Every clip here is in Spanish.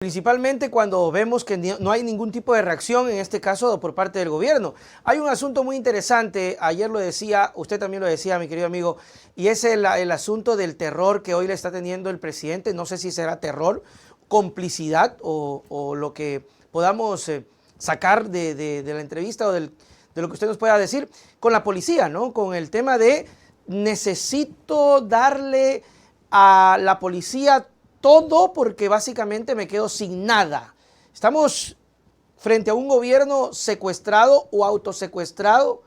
Principalmente cuando vemos que no hay ningún tipo de reacción, en este caso por parte del gobierno. Hay un asunto muy interesante, ayer lo decía, usted también lo decía, mi querido amigo, y es el asunto del terror que hoy le está teniendo el presidente. No sé si será terror, complicidad o lo que podamos sacar de la entrevista o de lo que usted nos pueda decir con la policía, ¿no? Con el tema de necesito darle a la policía todo porque básicamente me quedo sin nada. Estamos frente a un gobierno secuestrado o autosecuestrado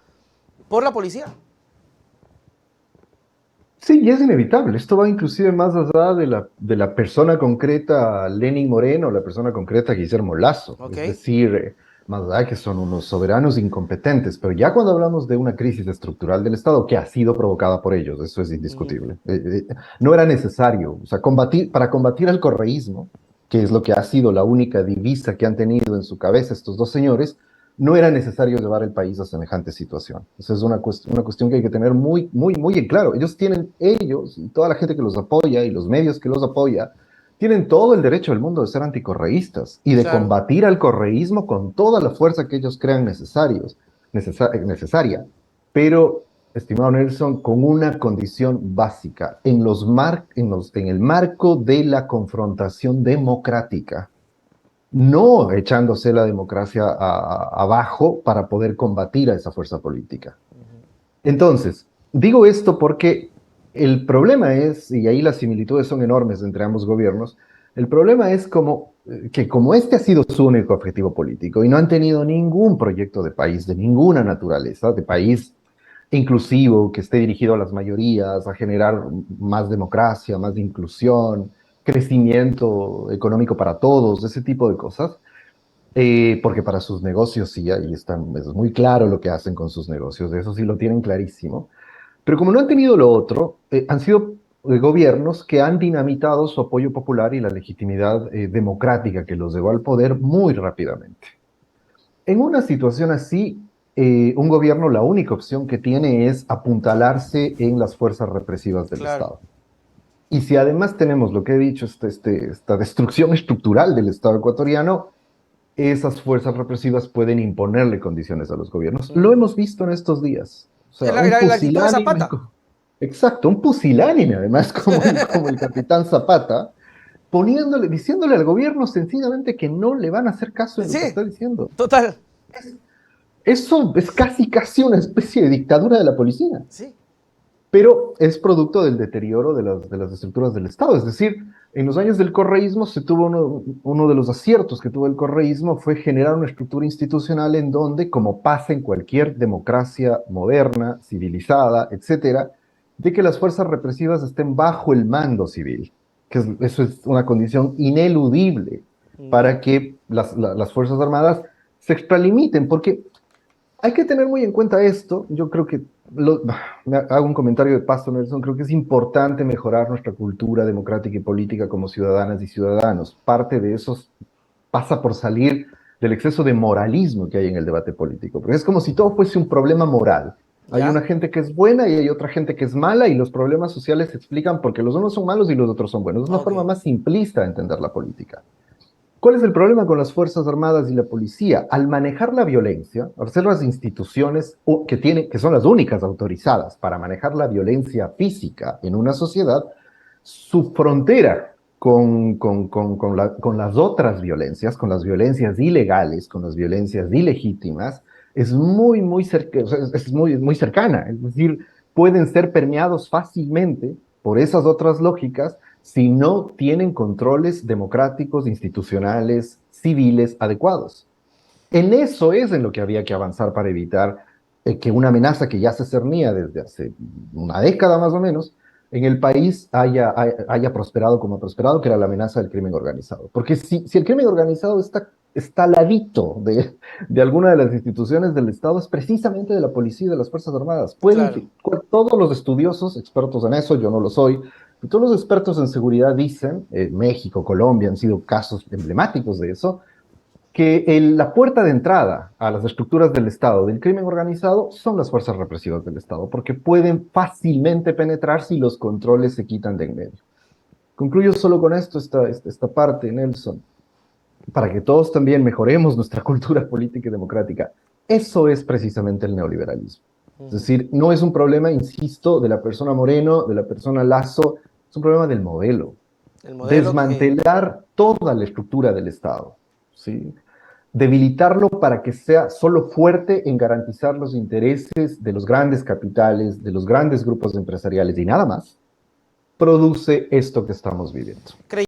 por la policía. Sí, y es inevitable. Esto va inclusive más allá de la persona concreta Lenin Moreno, la persona concreta Guillermo Lasso. Ok. Es decir, más allá de que son unos soberanos incompetentes. Pero ya cuando hablamos de una crisis estructural del Estado que ha sido provocada por ellos, eso es indiscutible. No era necesario. O sea, para combatir al correísmo, que es lo que ha sido la única divisa que han tenido en su cabeza estos dos señores, no era necesario llevar el país a semejante situación. Esa es una cuestión que hay que tener muy, muy, muy en claro. Ellos y toda la gente que los apoya y los medios que los apoya, tienen todo el derecho del mundo de ser anticorreístas y de Claro. combatir al correísmo con toda la fuerza que ellos crean necesaria. Pero, estimado Nelson, con una condición básica, en el marco de la confrontación democrática, no echándose la democracia abajo para poder combatir a esa fuerza política. Entonces, digo esto porque el problema es, y ahí las similitudes son enormes entre ambos gobiernos, el problema es que como este ha sido su único objetivo político y no han tenido ningún proyecto de país de ninguna naturaleza, de país inclusivo, que esté dirigido a las mayorías, a generar más democracia, más inclusión, crecimiento económico para todos, ese tipo de cosas, porque para sus negocios sí, ahí están, es muy claro lo que hacen con sus negocios, de eso sí lo tienen clarísimo. Pero como no han tenido lo otro, han sido gobiernos que han dinamitado su apoyo popular y la legitimidad democrática que los llevó al poder muy rápidamente. En una situación así, un gobierno la única opción que tiene es apuntalarse en las fuerzas represivas del Claro. Estado. Y si además tenemos lo que he dicho, esta destrucción estructural del Estado ecuatoriano, esas fuerzas represivas pueden imponerle condiciones a los gobiernos. Lo hemos visto en estos días. O sea, un La actitud de pusilánime, Zapata. exacto, un pusilánime además como el capitán Zapata, diciéndole al gobierno sencillamente que no le van a hacer caso en lo que Sí, está diciendo. total. Eso es casi una especie de dictadura de la policía, Sí. pero es producto del deterioro de las estructuras del Estado. Es decir, en los años del correísmo se tuvo uno de los aciertos que tuvo el correísmo fue generar una estructura institucional en donde, como pasa en cualquier democracia moderna, civilizada, etcétera, de que las fuerzas represivas estén bajo el mando civil, eso es una condición ineludible Ya. para que las Fuerzas Armadas se extralimiten, porque hay que tener muy en cuenta esto. Yo creo que, me hago un comentario de paso, Nelson, creo que es importante mejorar nuestra cultura democrática y política como ciudadanas y ciudadanos. Parte de eso pasa por salir del exceso de moralismo que hay en el debate político, porque es como si todo fuese un problema moral. Hay Ya. una gente que es buena y hay otra gente que es mala y los problemas sociales se explican porque los unos son malos y los otros son buenos. Es una Ok. forma más simplista de entender la política. ¿Cuál es el problema con las Fuerzas Armadas y la policía? Al manejar la violencia, al ser las instituciones que son las únicas autorizadas para manejar la violencia física en una sociedad, su frontera con las otras violencias, con las violencias ilegales, con las violencias ilegítimas, es muy cercana. Es decir, pueden ser permeados fácilmente por esas otras lógicas si no tienen controles democráticos, institucionales, civiles adecuados. En eso es en lo que había que avanzar para evitar que una amenaza que ya se cernía desde hace una década más o menos en el país haya prosperado como ha prosperado, que era la amenaza del crimen organizado. Porque si el crimen organizado está al ladito de alguna de las instituciones del Estado, es precisamente de la policía y de las Fuerzas Armadas. Claro. Todos los estudiosos, expertos en eso, yo no lo soy, y todos los expertos en seguridad dicen, México, Colombia han sido casos emblemáticos de eso, que la puerta de entrada a las estructuras del Estado, del crimen organizado, son las fuerzas represivas del Estado, porque pueden fácilmente penetrar si los controles se quitan de en medio. Concluyo solo con esto, esta parte, Nelson. para que todos también mejoremos nuestra cultura política y democrática. Eso es precisamente el neoliberalismo. Es decir, no es un problema, insisto, de la persona Moreno, de la persona Lazo, es un problema del modelo. El modelo que... Desmantelar toda la estructura del Estado, ¿sí? Debilitarlo para que sea solo fuerte en garantizar los intereses de los grandes capitales, de los grandes grupos empresariales y nada más, produce esto que estamos viviendo.